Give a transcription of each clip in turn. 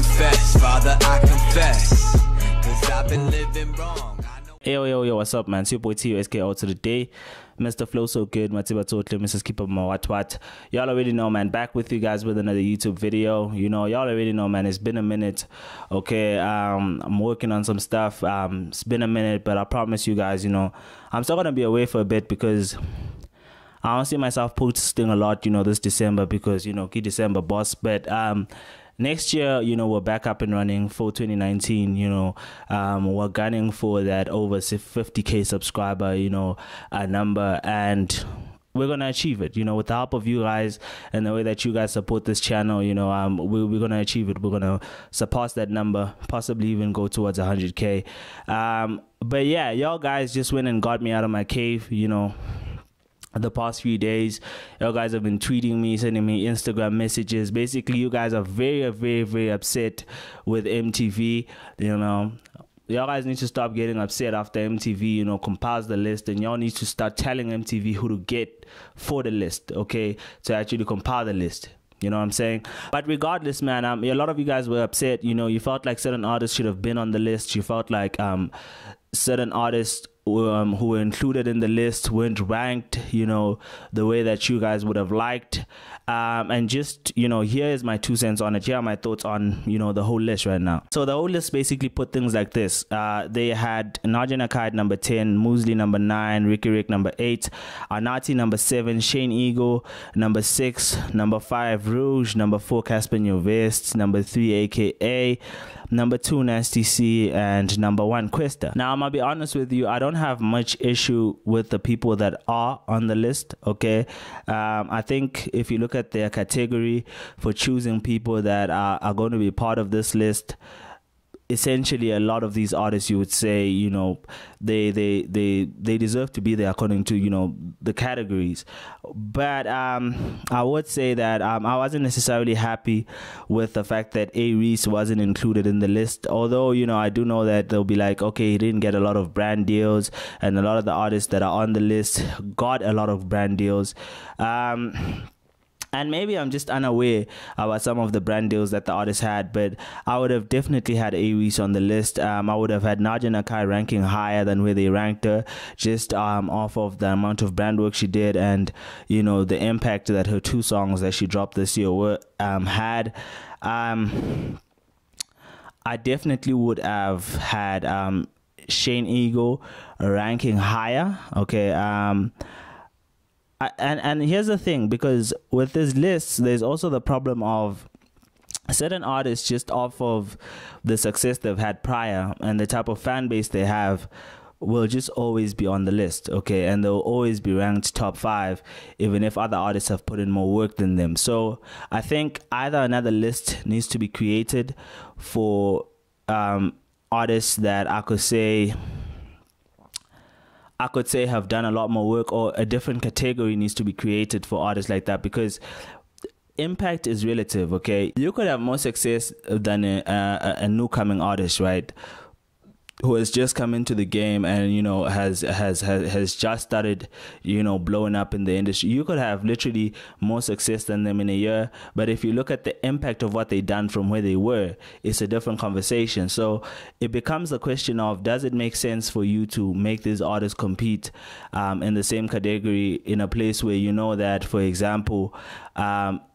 confess, Father, I confess, 'cause I've been living wrong. Yo, what's up, man? It's your boy T SKO to the day. Mr. Flow So Good, Matiba Totle, Mrs. Keep Up My What. Y'all already know, man. Back with you guys with another YouTube video. You know, y'all already know, man. It's been a minute. Okay, I'm working on some stuff. It's been a minute, but I promise you guys, you know, I'm still gonna be away for a bit because I don't see myself posting a lot, you know, this December because, you know, key December boss. But next year, you know, we're back up and running for 2019, you know, we're gunning for that over 50K subscriber, you know, number, and we're going to achieve it, you know, with the help of you guys and the way that you guys support this channel, you know, we're going to achieve it. We're going to surpass that number, possibly even go towards 100K. But yeah, y'all guys just went and got me out of my cave, you know. The past few days, you guys have been tweeting me, sending me Instagram messages. Basically, you guys are very upset with MTV. You know, y'all guys need to stop getting upset after MTV, you know, compiles the list, and y'all need to start telling MTV who to get for the list, okay, to actually compile the list. You know what I'm saying? But regardless, man, a lot of you guys were upset. You know, you felt like certain artists should have been on the list. You felt like certain artists who were included in the list weren't ranked, you know, the way that you guys would have liked. And just, you know, here is my 2 cents on it. Here are my thoughts on, you know, the whole list right now. So the whole list basically put things like this. They had Nadia Nakai at number 10, Muesli number 9, Ricky Rick number 8, Anati number 7, Shane Eagle number 6, number 5, Rouge, number 4, Casper Nyovest, number 3, AKA, number 2, Nasty C, and number 1, Questa. Now, I'm gonna be honest with you, I don't have much issue with the people that are on the list, okay? I think if you look at their category for choosing people that are going to be part of this list, essentially a lot of these artists, you would say, you know, they deserve to be there according to, you know, the categories. But I would say that I wasn't necessarily happy with the fact that A. Reese wasn't included in the list, although, you know, I do know that they'll be like, okay, he didn't get a lot of brand deals, and a lot of the artists that are on the list got a lot of brand deals. And maybe I'm just unaware about some of the brand deals that the artists had, but I would have definitely had A-Reese on the list. I would have had Nadia Nakai ranking higher than where they ranked her, just off of the amount of brand work she did and, you know, the impact that her 2 songs that she dropped this year had. I definitely would have had Shane Eagle ranking higher, okay? And here's the thing, because with this list, there's also the problem of certain artists, just off of the success they've had prior and the type of fan base they have, will just always be on the list, okay? And they'll always be ranked top 5, even if other artists have put in more work than them. So I think either another list needs to be created for artists that I could say have done a lot more work, or a different category needs to be created for artists like that, because impact is relative, okay? You could have more success than a new coming artist, right, who has just come into the game and, you know, has just started, you know, blowing up in the industry. You could have literally more success than them in a year, but if you look at the impact of what they done from where they were, it's a different conversation. So it becomes a question of, does it make sense for you to make these artists compete in the same category in a place where you know that, for example,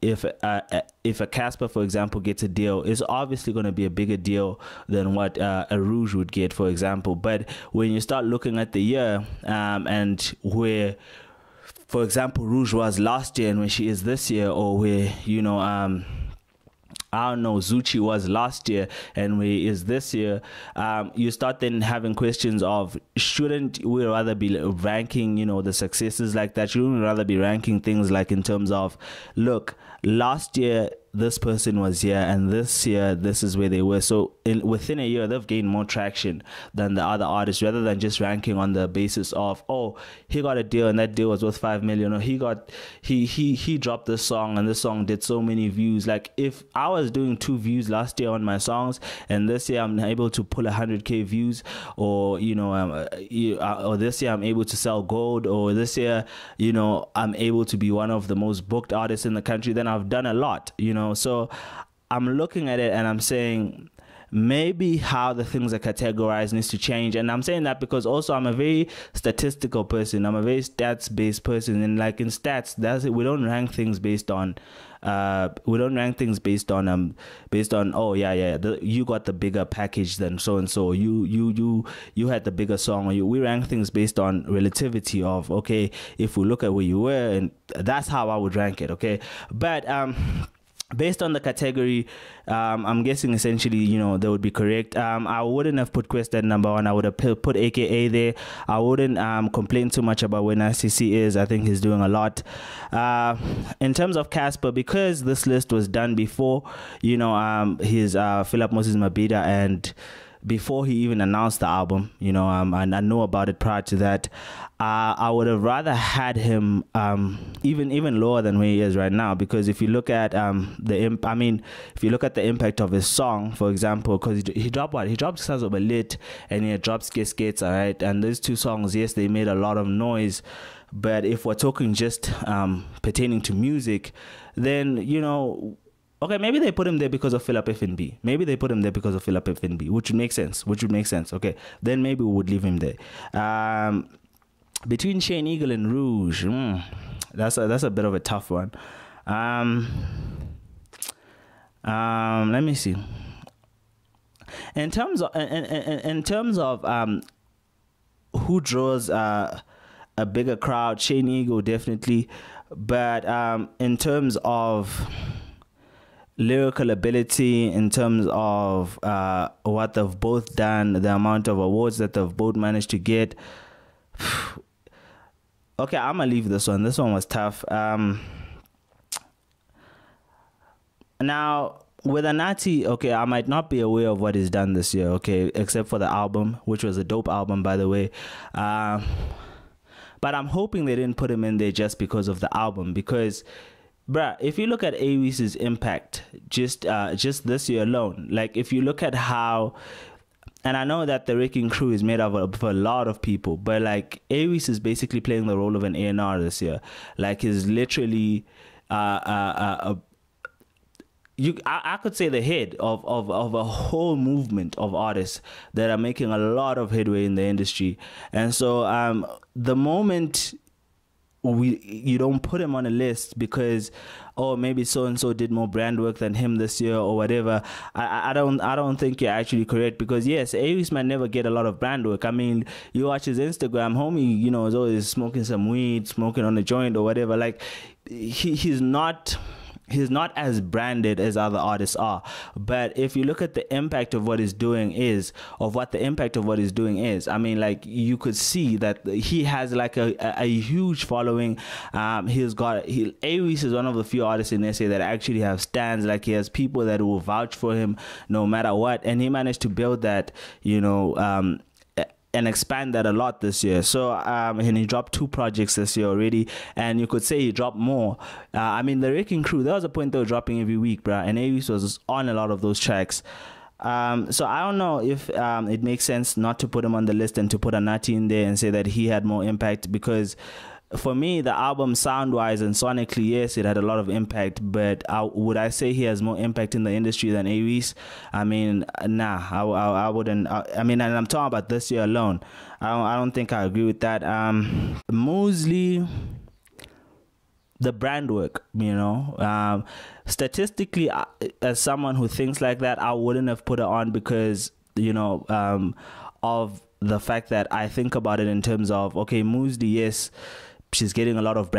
if a Casper, for example, gets a deal, it's obviously going to be a bigger deal than what a Rouge would get, for example. But when you start looking at the year and where, for example, Rouge was last year and where she is this year, or where, you know, I don't know, Zuchi was last year and where he is this year, you start then having questions of, shouldn't we rather be ranking, you know, the successes like that? Shouldn't we rather be ranking things like in terms of, look, last year this person was here and this year this is where they were. So within a year they've gained more traction than the other artists, rather than just ranking on the basis of, oh, he got a deal and that deal was worth 5 million, or he dropped this song and this song did so many views. Like, if I was doing 2 views last year on my songs and this year I'm able to pull 100K views, or, you know, or this year I'm able to sell gold, or this year, you know, I'm able to be one of the most booked artists in the country, then I've done a lot, you know. So I'm looking at it and I'm saying maybe how the things are categorized needs to change. And I'm saying that because also I'm a very statistical person. I'm a very stats based person, and like in stats, that's it. We don't rank things based on oh yeah you got the bigger package than so and so, you had the bigger song, or we rank things based on relativity of, okay, if we look at where you were, and that's how I would rank it. Okay, but based on the category, I'm guessing essentially, they would be correct. I wouldn't have put Quest at number 1. I would have put AKA there. I wouldn't complain too much about where NCC is. I think he's doing a lot. In terms of Casper, because this list was done before, his Philip Moses Mabhida, and before he even announced the album, and I know about it prior to that, I would have rather had him even lower than where he is right now. Because if you look at if you look at the impact of his song, for example, because he dropped what? He dropped Sazoba Lit, and he dropped Skates, all right? And those two songs, yes, they made a lot of noise. But if we're talking just pertaining to music, then, okay, maybe they put him there because of Philip FNB. Maybe they put him there because of Philip FNB, which would make sense. Okay, then maybe we would leave him there. Between Shane Eagle and Rouge, that's a bit of a tough one. Let me see. In terms of who draws a bigger crowd, Shane Eagle definitely. But in terms of lyrical ability, in terms of what they've both done, the amount of awards that they've both managed to get, okay, I'm gonna leave this one. This one was tough. Now with Anati, okay, I might not be aware of what he's done this year, okay, except for the album, which was a dope album, by the way. But I'm hoping they didn't put him in there just because of the album, because bruh, if you look at Awis's impact just this year alone, like if you look at how, and I know that the Wrecking Crew is made up of a lot of people, but like Awis is basically playing the role of an A&R this year. Like he's literally I could say the head of a whole movement of artists that are making a lot of headway in the industry. And so the moment you don't put him on a list because, oh, maybe so and so did more brand work than him this year or whatever, I don't think you're actually correct. Because yes, Awis might never get a lot of brand work. I mean, you watch his Instagram, homie, is always smoking some weed, smoking on a joint or whatever. Like he's not as branded as other artists are. But if you look at the impact of what he's doing is, I mean, like you could see that he has like a huge following. Awis is one of the few artists in SA that actually have stands. Like he has people that will vouch for him no matter what. And he managed to build that, and expand that a lot this year. So and he dropped 2 projects this year already, and you could say he dropped more. I mean, the Wrecking Crew, there was a point they were dropping every week, bruh, and Awis was on a lot of those tracks. So I don't know if it makes sense not to put him on the list and to put Anati in there and say that he had more impact, because for me, the album sound-wise and sonically, yes, it had a lot of impact, but would I say he has more impact in the industry than Awis? I mean, nah, I wouldn't. I mean, and I'm talking about this year alone. I don't think I agree with that. Mostly the brand work, statistically, as someone who thinks like that, I wouldn't have put it on because, of the fact that I think about it in terms of, okay, Moosli, yes, she's doing a lot of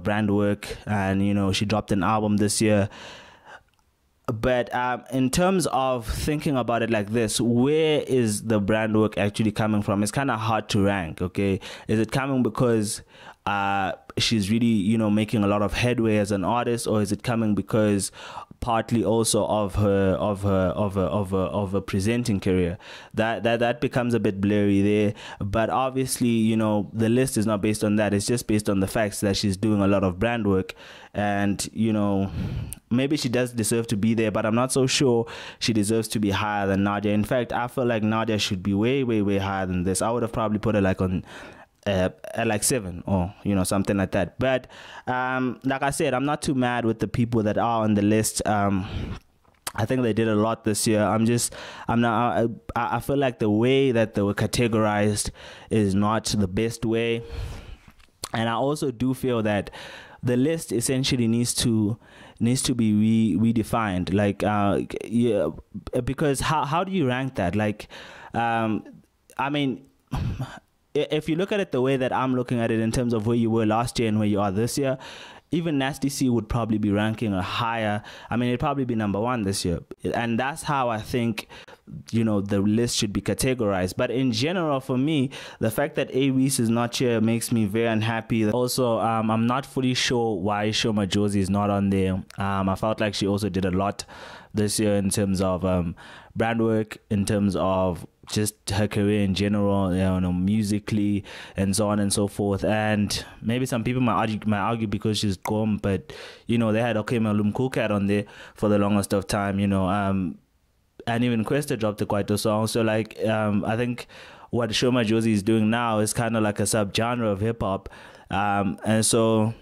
brand work, and she dropped an album this year. But in terms of thinking about it like this, where is the brand work actually coming from? It's kind of hard to rank. Okay, is it coming because she's really making a lot of headway as an artist, or is it coming because partly also of her presenting career? That becomes a bit blurry there. But obviously, the list is not based on that. It's just based on the facts that she's doing a lot of brand work, and maybe she does deserve to be there, but I'm not so sure she deserves to be higher than Nadia. In fact, I feel like Nadia should be way, way, way higher than this. I would have probably put her like on at like 7 or something like that. But like I said, I'm not too mad with the people that are on the list. I think they did a lot this year. I feel like the way that they were categorized is not the best way. And I also do feel that the list essentially needs to be redefined. Like, yeah, because how do you rank that? Like, I mean, if you look at it the way that I'm looking at it in terms of where you were last year and where you are this year, even Nasty C would probably be ranking a higher. I mean, it'd probably be number one this year. And that's how I think, you know, the list should be categorized. But in general, for me, the fact that A-Reese is not here makes me very unhappy. Also, I'm not fully sure why Shoma Josie is not on there. I felt like she also did a lot this year in terms of brand work, in terms of just her career in general, you know, musically and so on and so forth. And maybe some people might argue because she's gone, but you know, they had Malum Coolcat on there for the longest of time, you know, and even Questa dropped a quite a song. So like, I think what Shoma Josie is doing now is kind of like a subgenre of hip hop, and so.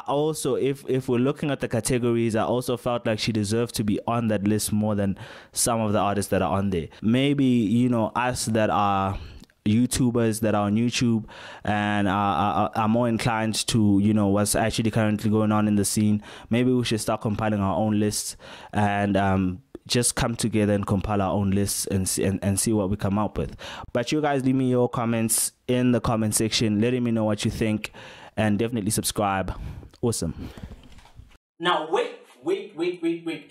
Also, if we're looking at the categories, I also felt like she deserved to be on that list more than some of the artists that are on there. Maybe, you know, us that are YouTubers that are on YouTube and are more inclined to, you know, what's actually currently going on in the scene, maybe we should start compiling our own lists and just come together and compile our own lists and see what we come up with. But you guys leave me your comments in the comment section, letting me know what you think, and definitely subscribe. Awesome. Now wait,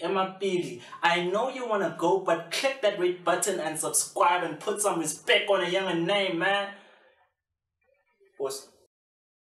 Emma Billy. I know you want to go, but click that red button and subscribe and put some respect on a young name, man. Awesome.